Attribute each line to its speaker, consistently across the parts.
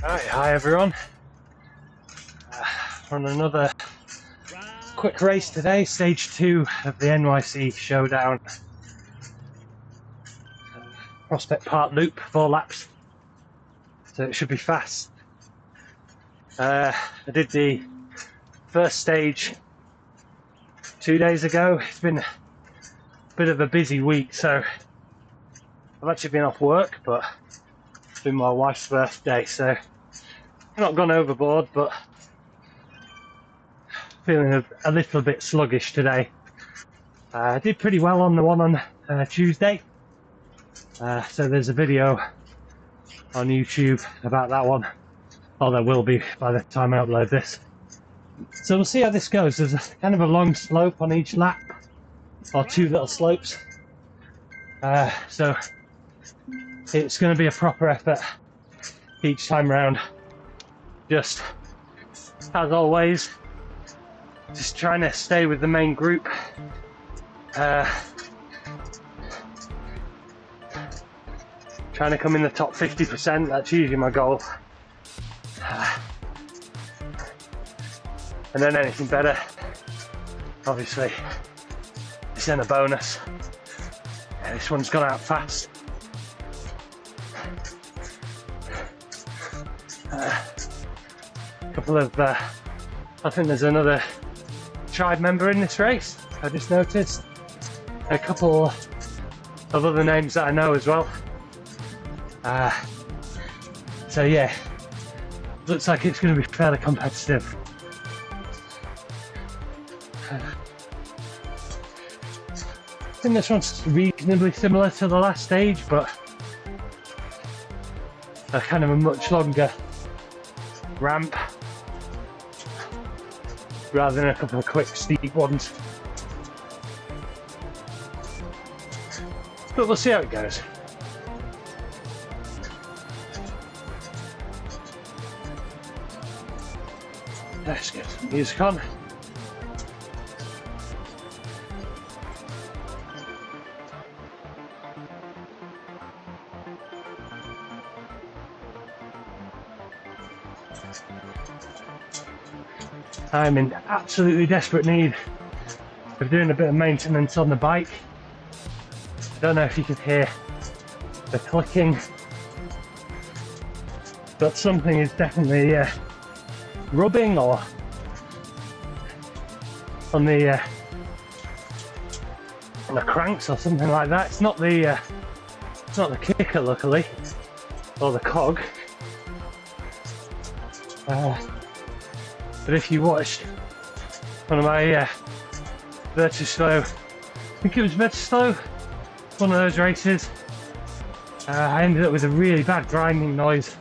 Speaker 1: Right, hi everyone. On another quick race today, stage 2 of the NYC Showdown. Prospect Park loop, 4 laps, so it should be fast. I did the first stage 2 days ago. It's been a bit of a busy week, so I've actually been off work, but it's been my wife's birthday, so I've not gone overboard, but feeling a little bit sluggish today. I did pretty well on the one on Tuesday, so there's a video on YouTube about that one, or there will be by the time I upload this. So we'll see how this goes. There's a kind of a long slope on each lap, or 2 little slopes, so it's going to be a proper effort each time round. Just as always, just trying to stay with the main group. Trying to come in the top 50%, that's usually my goal. And then anything better, obviously, it's then a bonus. This one's gone out fast. Couple of, I think there's another tribe member in this race, I just noticed. A couple of other names that I know as well. So yeah, looks like it's going to be fairly competitive. I think this one's reasonably similar to the last stage, but a kind of a much longer ramp rather than a couple of quick steep ones. But we'll see how it goes. Let's get some music on. I'm in absolutely desperate need of doing a bit of maintenance on the bike. I don't know if you can hear the clicking, but something is definitely rubbing or on the cranks or something like that. It's not the Kickr, luckily, or the cog. But if you watched one of my Vertislow, I think it was Vertislow, one of those races, I ended up with a really bad grinding noise,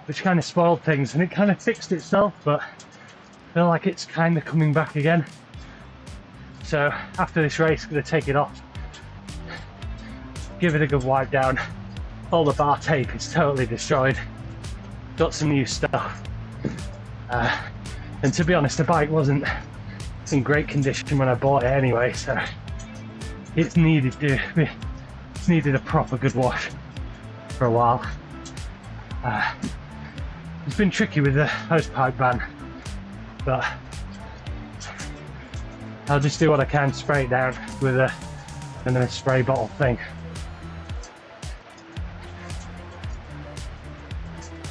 Speaker 1: which kind of spoiled things, and it kind of fixed itself, but I feel like it's kind of coming back again. So after this race, I'm going to take it off, give it a good wipe down. All the bar tape is totally destroyed. Got some new stuff. And to be honest, the bike wasn't in great condition when I bought it anyway, so it's needed a proper good wash for a while. It's been tricky with the hosepipe ban, but I'll just do what I can, spray it down with a spray bottle thing.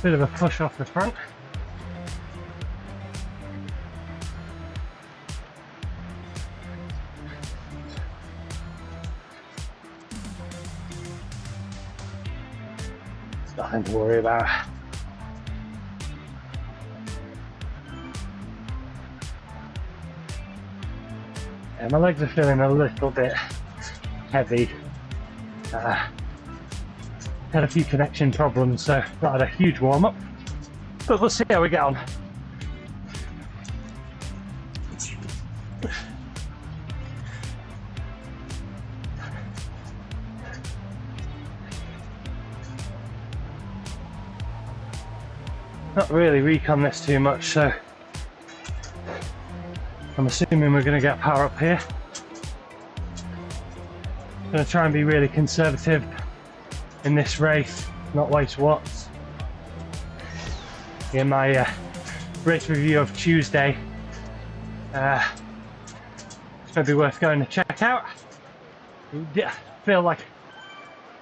Speaker 1: Bit of a push off the front. Nothing to worry about. Yeah, my legs are feeling a little bit heavy. Had a few connection problems, so not had a huge warm up, but we'll see how we get on. Not really recon this too much, so I'm assuming we're going to get power up here. I'm going to try and be really conservative in this race, not waste watts. in my race review of Tuesday. It's maybe worth going to check out. I feel like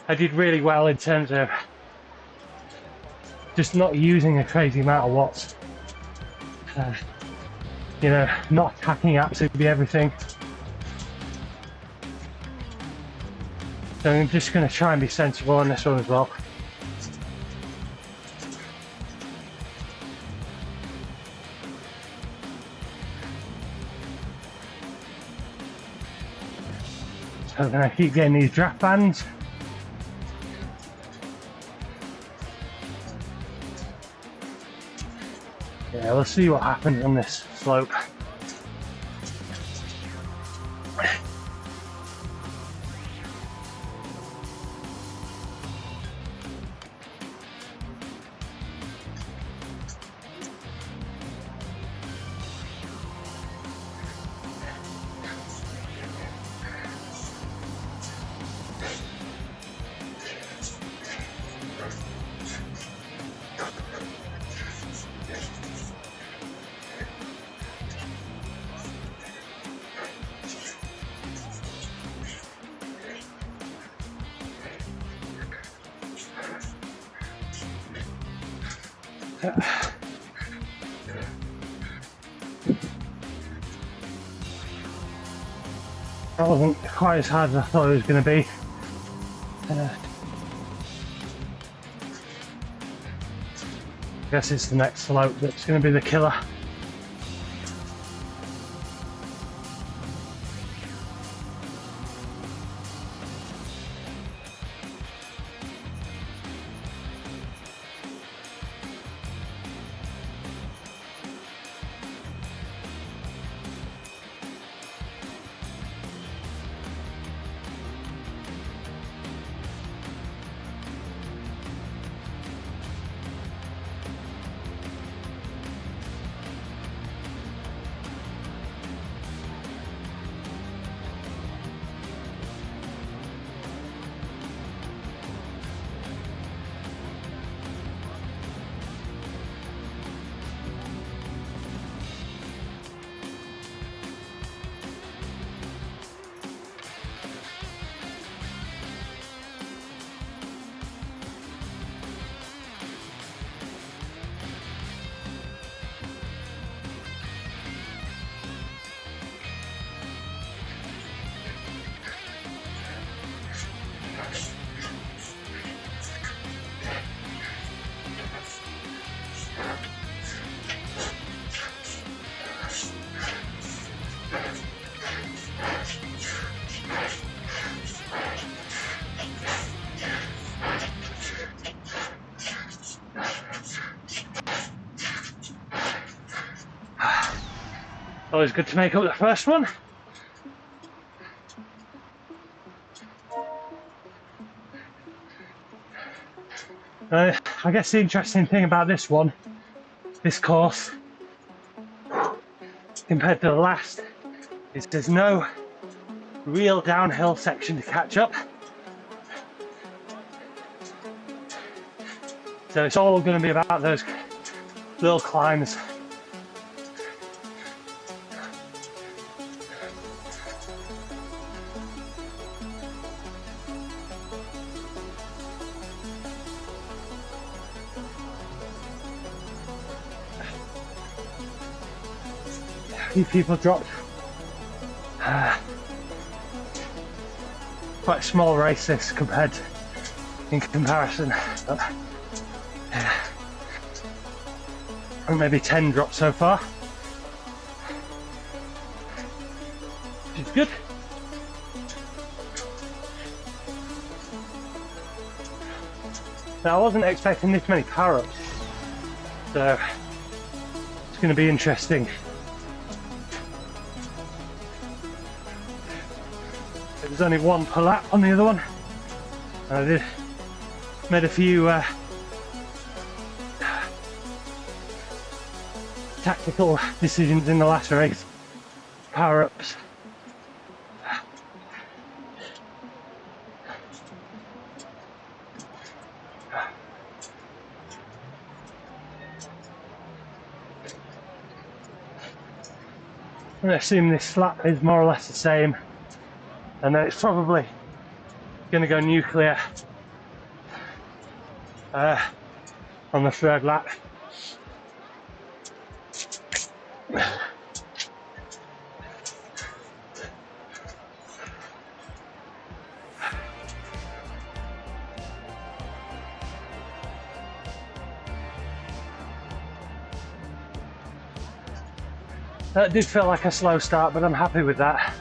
Speaker 1: I did really well in terms of just not using a crazy amount of watts. You know, not attacking absolutely everything. So I'm just going to try and be sensible on this one as well. So then I keep getting these draft bands. Yeah, we'll see what happens on this slope. That wasn't quite as hard as I thought it was going to be. I guess it's the next slope that's going to be the killer. Always good to make up the first one. I guess the interesting thing about this one, this course, compared to the last, is there's no real downhill section to catch up. So it's all going to be about those little climbs. A few people dropped. Quite a small race this in comparison. But, maybe 10 drops so far, which is good. Now I wasn't expecting this many power-ups, so it's going to be interesting. There's only one per lap on the other one, and I made a few tactical decisions in the last race. Power-ups. I assume this flap is more or less the same, and then it's probably going to go nuclear on the third lap. That did feel like a slow start, but I'm happy with that.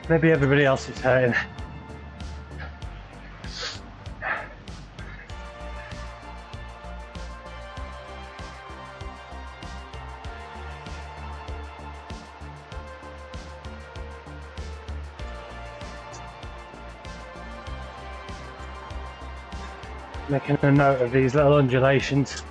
Speaker 1: Maybe everybody else is hurting. Making a note of these little undulations.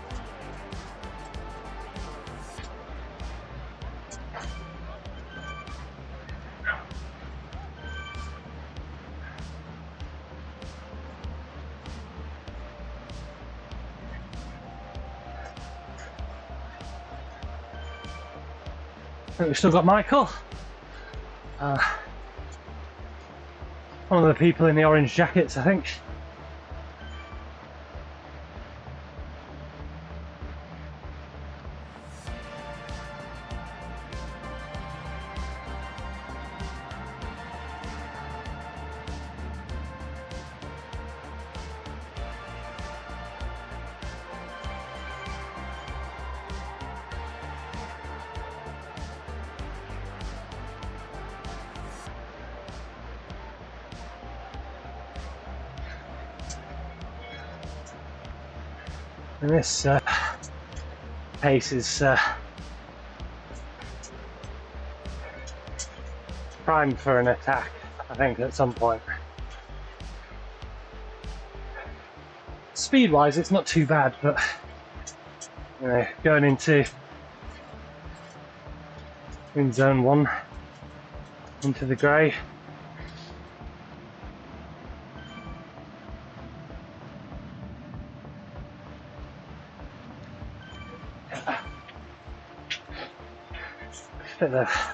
Speaker 1: I think we've still got Michael. One of the people in the orange jackets, I think. And this pace is primed for an attack, I think, at some point. Speed-wise, it's not too bad, but you know, going into in zone 1 into the grey.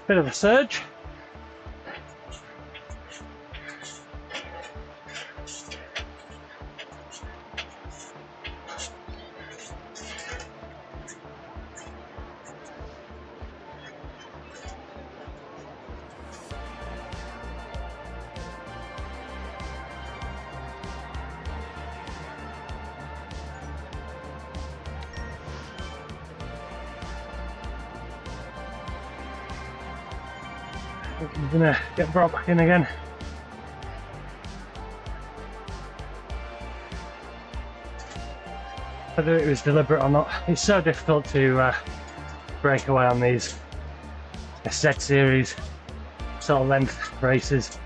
Speaker 1: Bit of a surge. I'm gonna get brought back in again. Whether it was deliberate or not, it's so difficult to break away on these Z series sort of length races.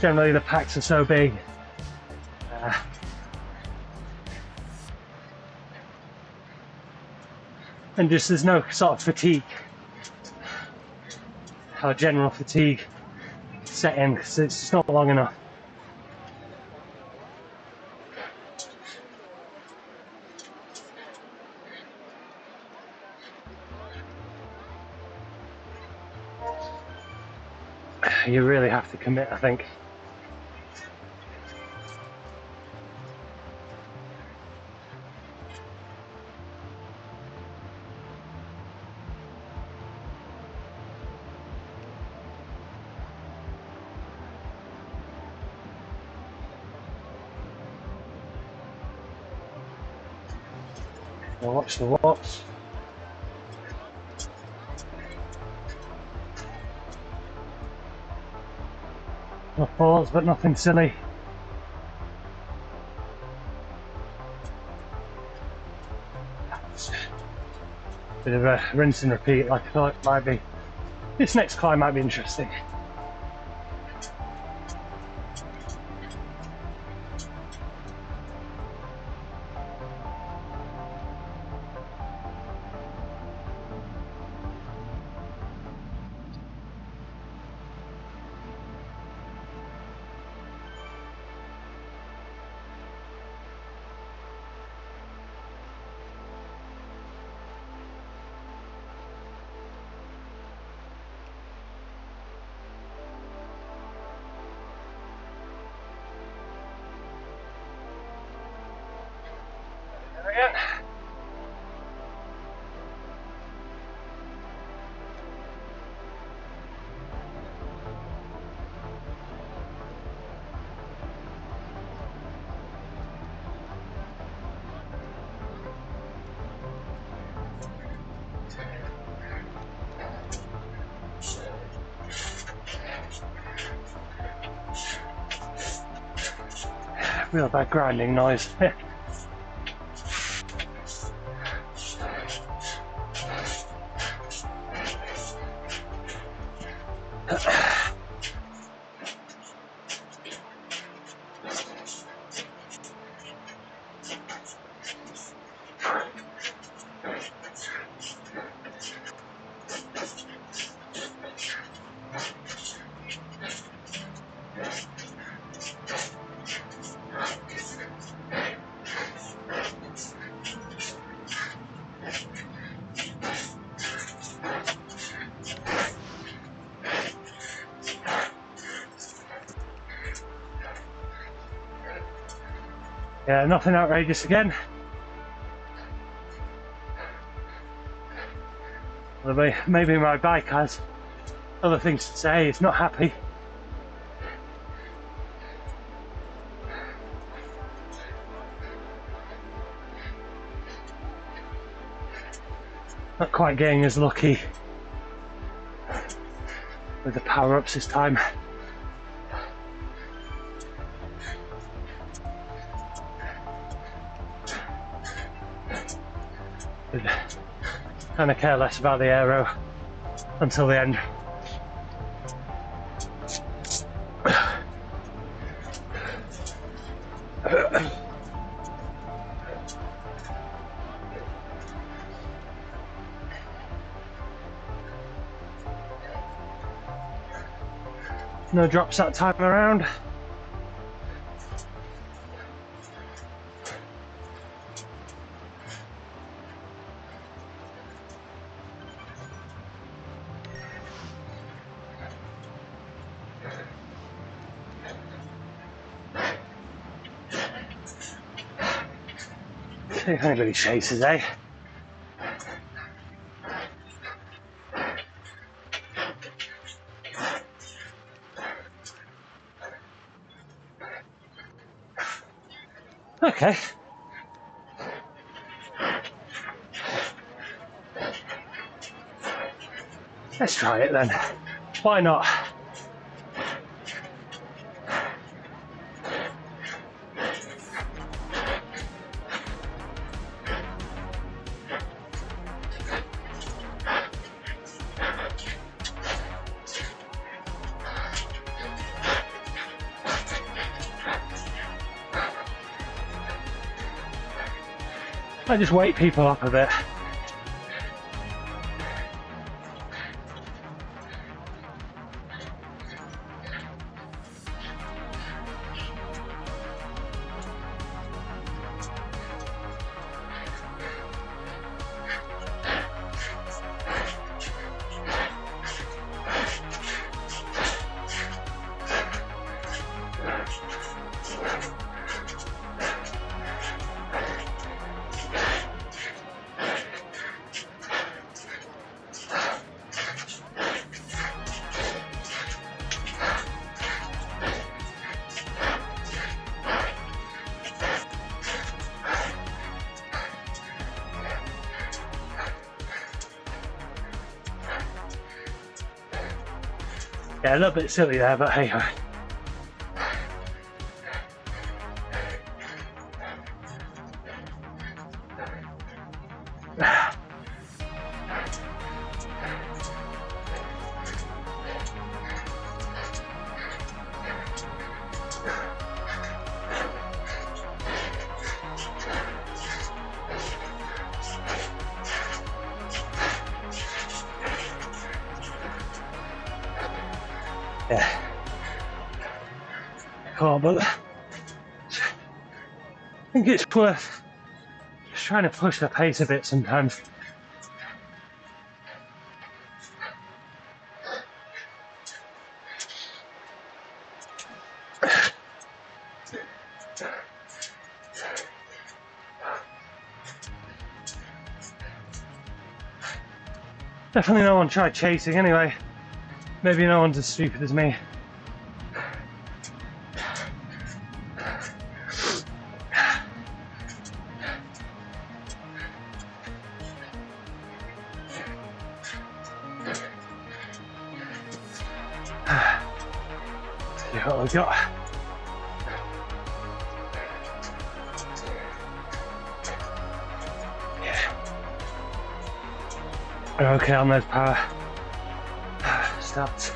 Speaker 1: Generally the packs are so big. And just there's no sort of fatigue or general fatigue set in because it's just not long enough. You really have to commit, I think. Now watch the watts. No falls, but nothing silly. Bit of a rinse and repeat, like I thought it might be. This next climb might be interesting. again. Real bad grinding noise. Yeah, nothing outrageous again. Maybe my bike has other things to say, it's not happy. Not quite getting as lucky with the power-ups this time. Kind of care less about the aero until the end. No drops that time around. See if anybody chases, eh? Okay. Let's try it then. Why not? I just wake people up a bit. Yeah, a little bit silly there, but hey ho. Yeah. Cool, but I think it's worth just trying to push the pace a bit sometimes. Definitely no one tried chasing anyway. Maybe no one's as stupid as me. See what we've got. We're okay on those power stats.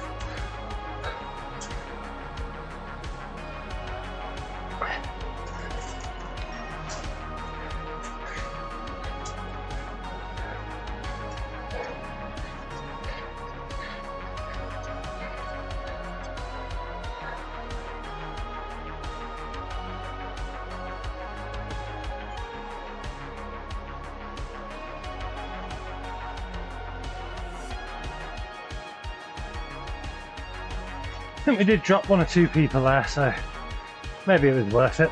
Speaker 1: I think we did drop 1 or 2 people there, so maybe it was worth it.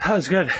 Speaker 1: That was good.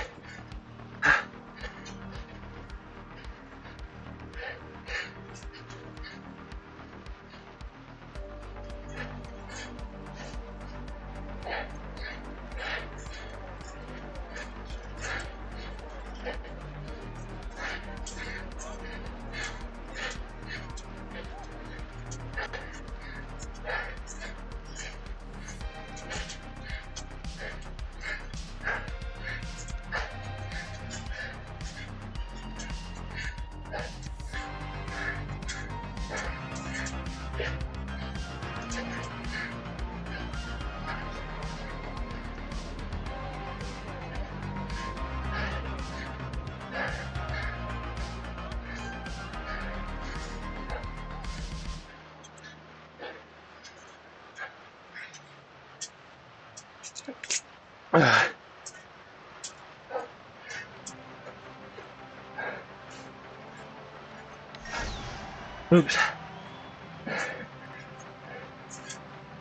Speaker 1: Oops.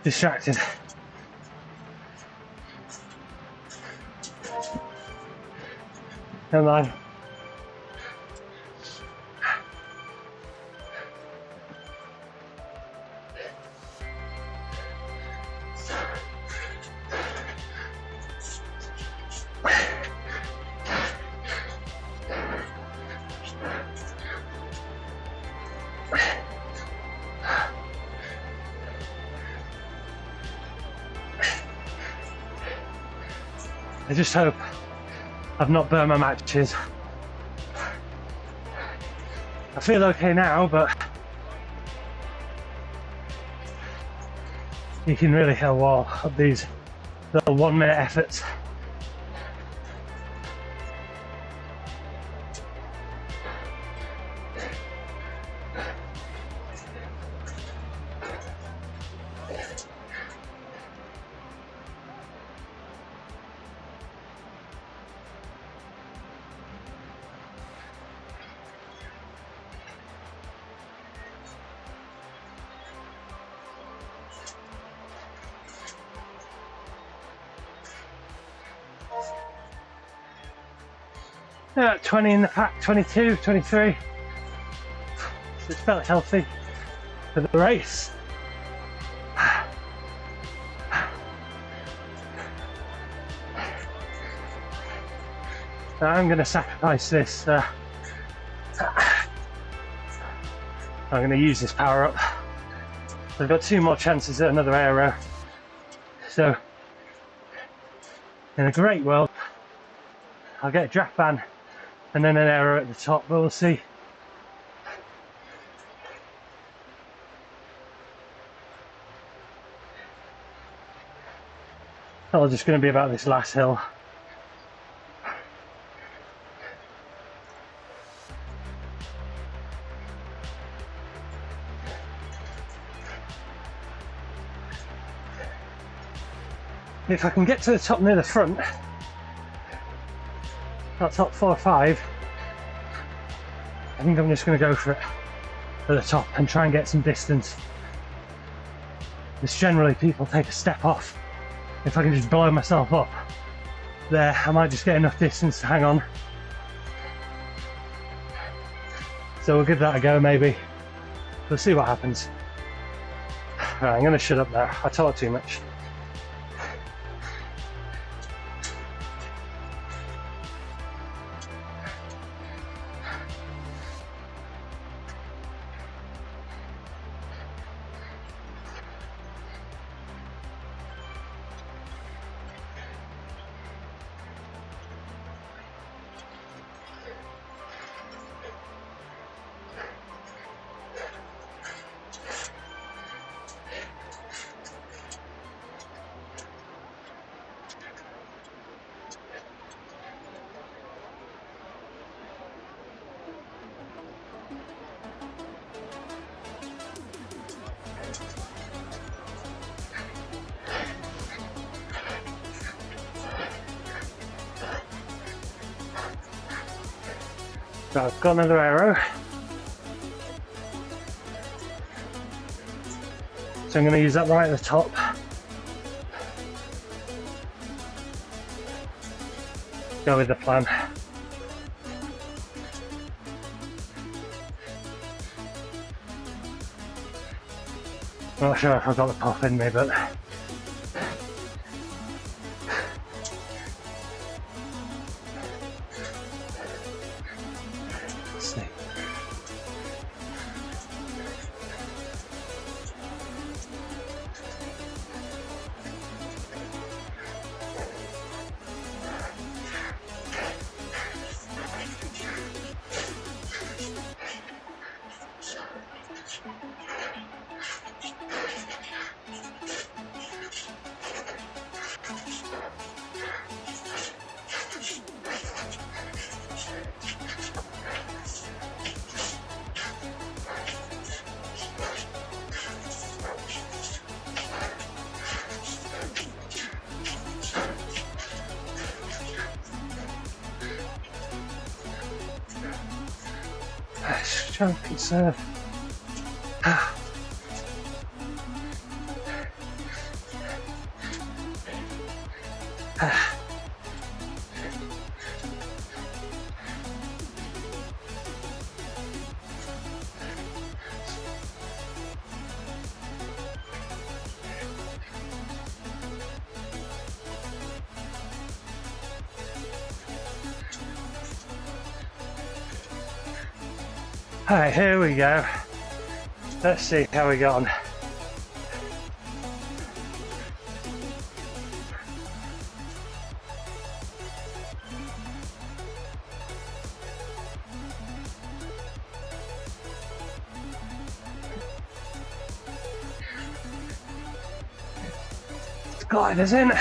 Speaker 1: Distracted. Never mind. I just hope I've not burned my matches. I feel okay now, but you can really hit a wall of these little 1 minute efforts. Yeah, 20 in the pack, 22, 23. So it's felt healthy for the race. So I'm going to sacrifice this. I'm going to use this power up. I've got 2 more chances at another aero. So, in a great world, I'll get a draft ban and then an aero at the top, but we'll see. It's all just going to be about this last hill. If I can get to the top near the front, that top 4 or 5, I think I'm just going to go for it at the top and try and get some distance. Because generally people take a step off. If I can just blow myself up there, I might just get enough distance to hang on. So we'll give that a go maybe. We'll see what happens. Right, I'm going to shut up there. I talk too much. So I've got another aero. So I'm going to use that right at the top. Go with the plan. I'm not sure if I've got the pop in me, but let's see. Let's try and conserve Alright, here we go. Let's see how we got on. Gliders in.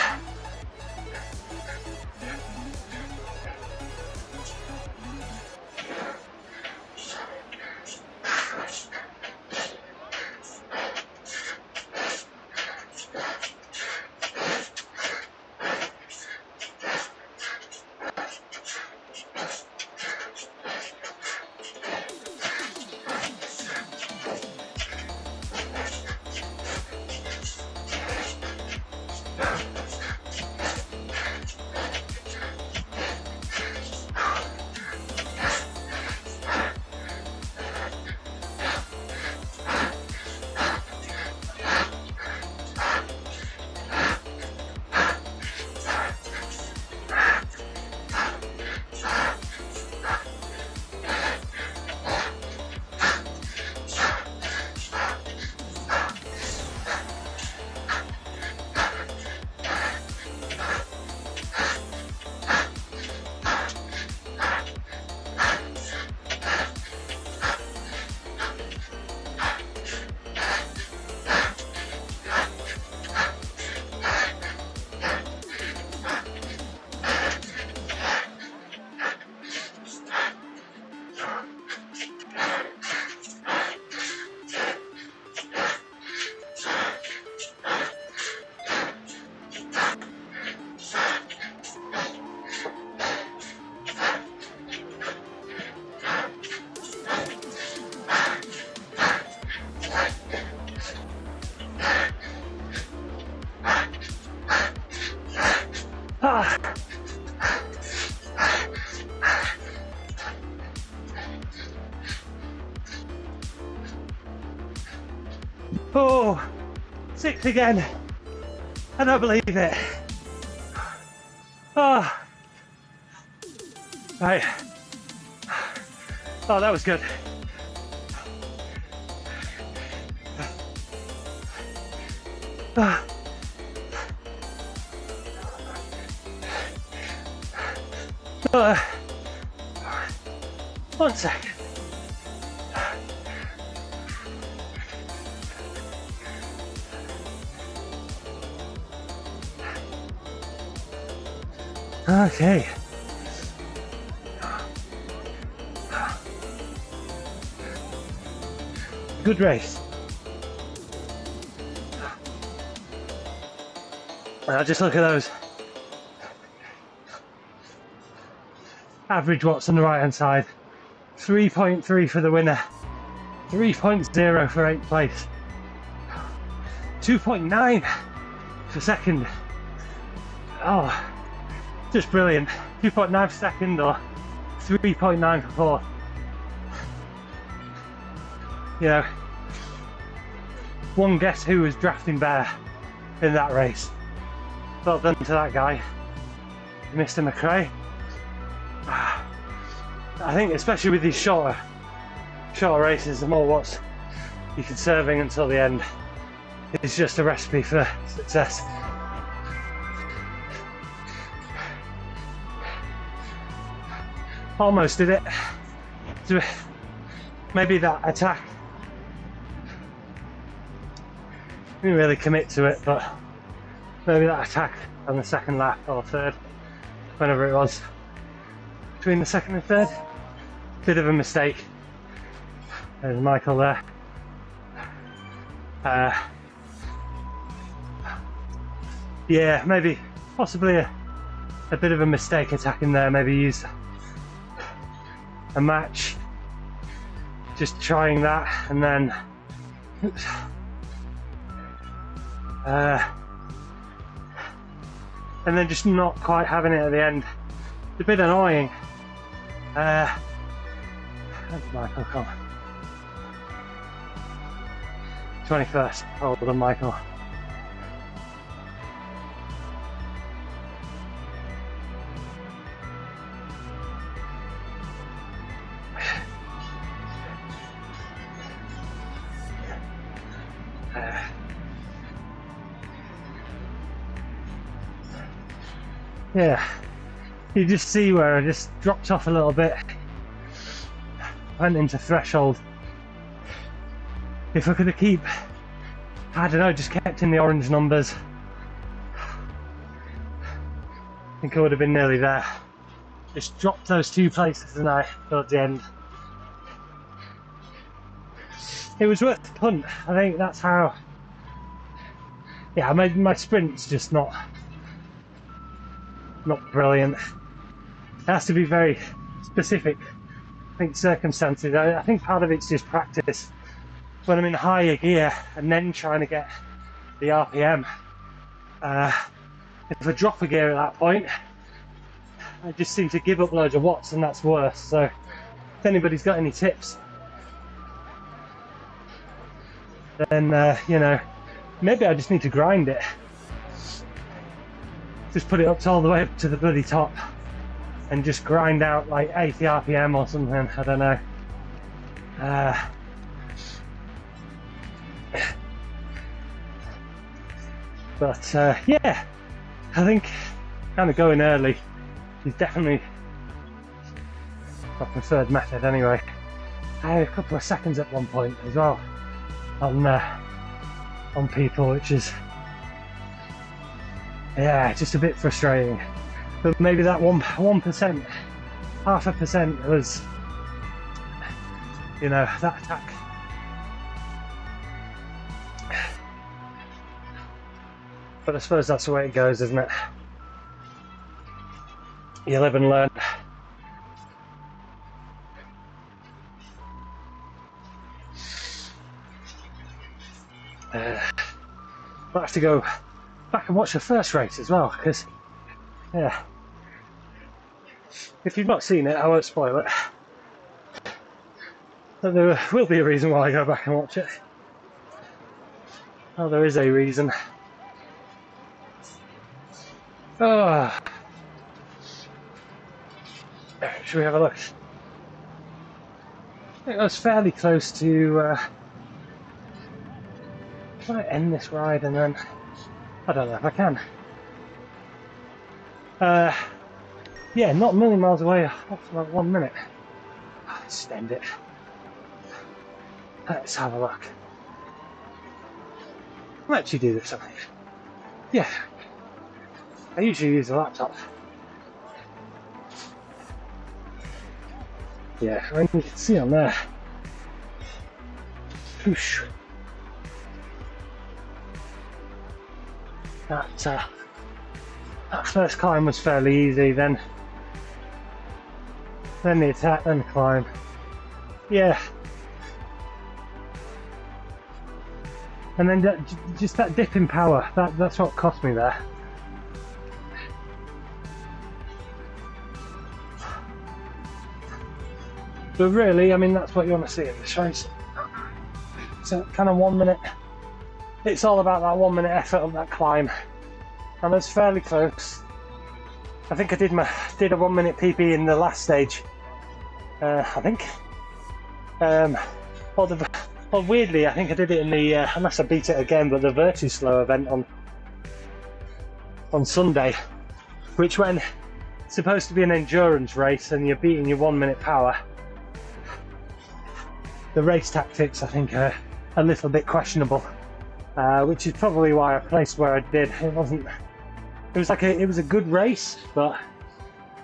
Speaker 1: Oh, 6 again. I don't believe it. Oh. Right. Oh, that was good. One second. Okay. Good race. Now just look at those. Average watts on the right hand side. 3.3 for the winner. 3.0 for 8th place. 2.9 for second. Oh, just brilliant. 2.9 for second or 3.9 for fourth. You know, one guess who was drafting bear in that race. Well done to that guy, Mr. McRae. I think especially with these shorter races, the more watts you're conserving until the end, it's just a recipe for success. Almost did it. Maybe that attack, didn't really commit to it, but maybe that attack on the second lap or third, whenever it was, between the second and third, bit of a mistake. There's Michael there. Yeah, maybe, possibly a bit of a mistake attacking there. Maybe use a match, just trying that, and then and then just not quite having it at the end. It's a bit annoying. Where's Michael come? 21st. Hold on, Michael. Yeah, you just see where I just dropped off a little bit, went into threshold. If I could have I don't know, just kept in the orange numbers, I think I would have been nearly there. Just dropped those 2 places and I got the end. It was worth the punt. I think that's how. Yeah, my sprint's just not brilliant. It has to be very specific, I think, circumstances. I think part of it's just practice. When I'm in higher gear and then trying to get the RPM, if I drop a gear at that point, I just seem to give up loads of watts, and that's worse. So if anybody's got any tips, then you know, maybe I just need to grind it. Just put it up to all the way up to the bloody top and just grind out like 80 RPM or something, I don't know. But yeah, I think kind of going early is definitely my preferred method anyway. I had a couple of seconds at one point as well on people, which is, yeah, just a bit frustrating. But maybe that 1%, half a percent was, you know, that attack. But I suppose that's the way it goes, isn't it? You live and learn. I'll have to go back and watch the first race as well, because, yeah, if you've not seen it, I won't spoil it. But there will be a reason why I go back and watch it. Oh, there is a reason. Oh. Should we have a look? I think I was fairly close to try to end this ride, and then I don't know if I can. Yeah, not a million miles away, after like 1 minute. Let's just end it. Let's have a look. I'll actually do this, I think. Yeah. I usually use a laptop. Yeah, I mean, you can see on there. Whoosh. That first climb was fairly easy, then the attack, then the climb. Yeah. And then just that dip in power, that's what cost me there. But really, I mean, that's what you want to see in this race. So kind of 1 minute, it's all about that 1 minute effort on that climb. And I was fairly close. I think I did a 1 minute PB in the last stage. I think. Well, weirdly, I think I did it in the, unless I beat it again, but the Virtue Slow event on Sunday, which when it's supposed to be an endurance race and you're beating your 1 minute power, the race tactics I think are a little bit questionable, which is probably why I placed where I did. It wasn't. It was like it was a good race, but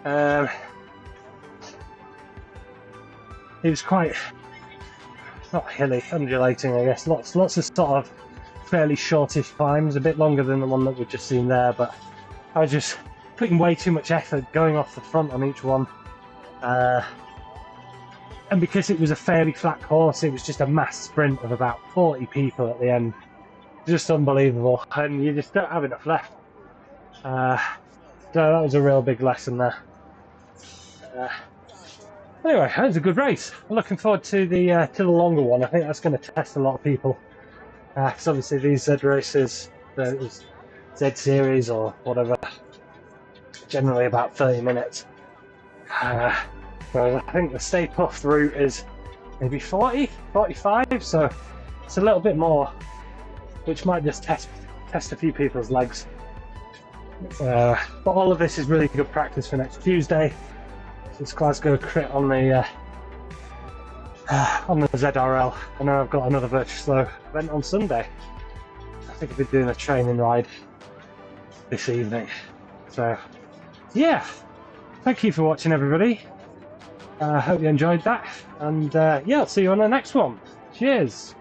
Speaker 1: it was quite not hilly, undulating, I guess. Lots of sort of fairly shortish climbs, a bit longer than the one that we've just seen there. But I was just putting way too much effort going off the front on each one. And because it was a fairly flat course, it was just a mass sprint of about 40 people at the end. Just unbelievable, and you just don't have enough left. So that was a real big lesson there. Anyway, that was a good race. I'm looking forward to the longer one. I think that's going to test a lot of people. Because obviously these Z races, the Z series or whatever, generally about 30 minutes. Whereas I think the Stay Puft route is maybe 40, 45, so it's a little bit more, which might just test a few people's legs. But all of this is really good practice for next Tuesday. It's Glasgow Crit on the ZRL, and then I've got another Virtual Slow event on Sunday. I think I'll be doing a training ride this evening. So, yeah, thank you for watching, everybody. I hope you enjoyed that, and yeah, I'll see you on the next one. Cheers!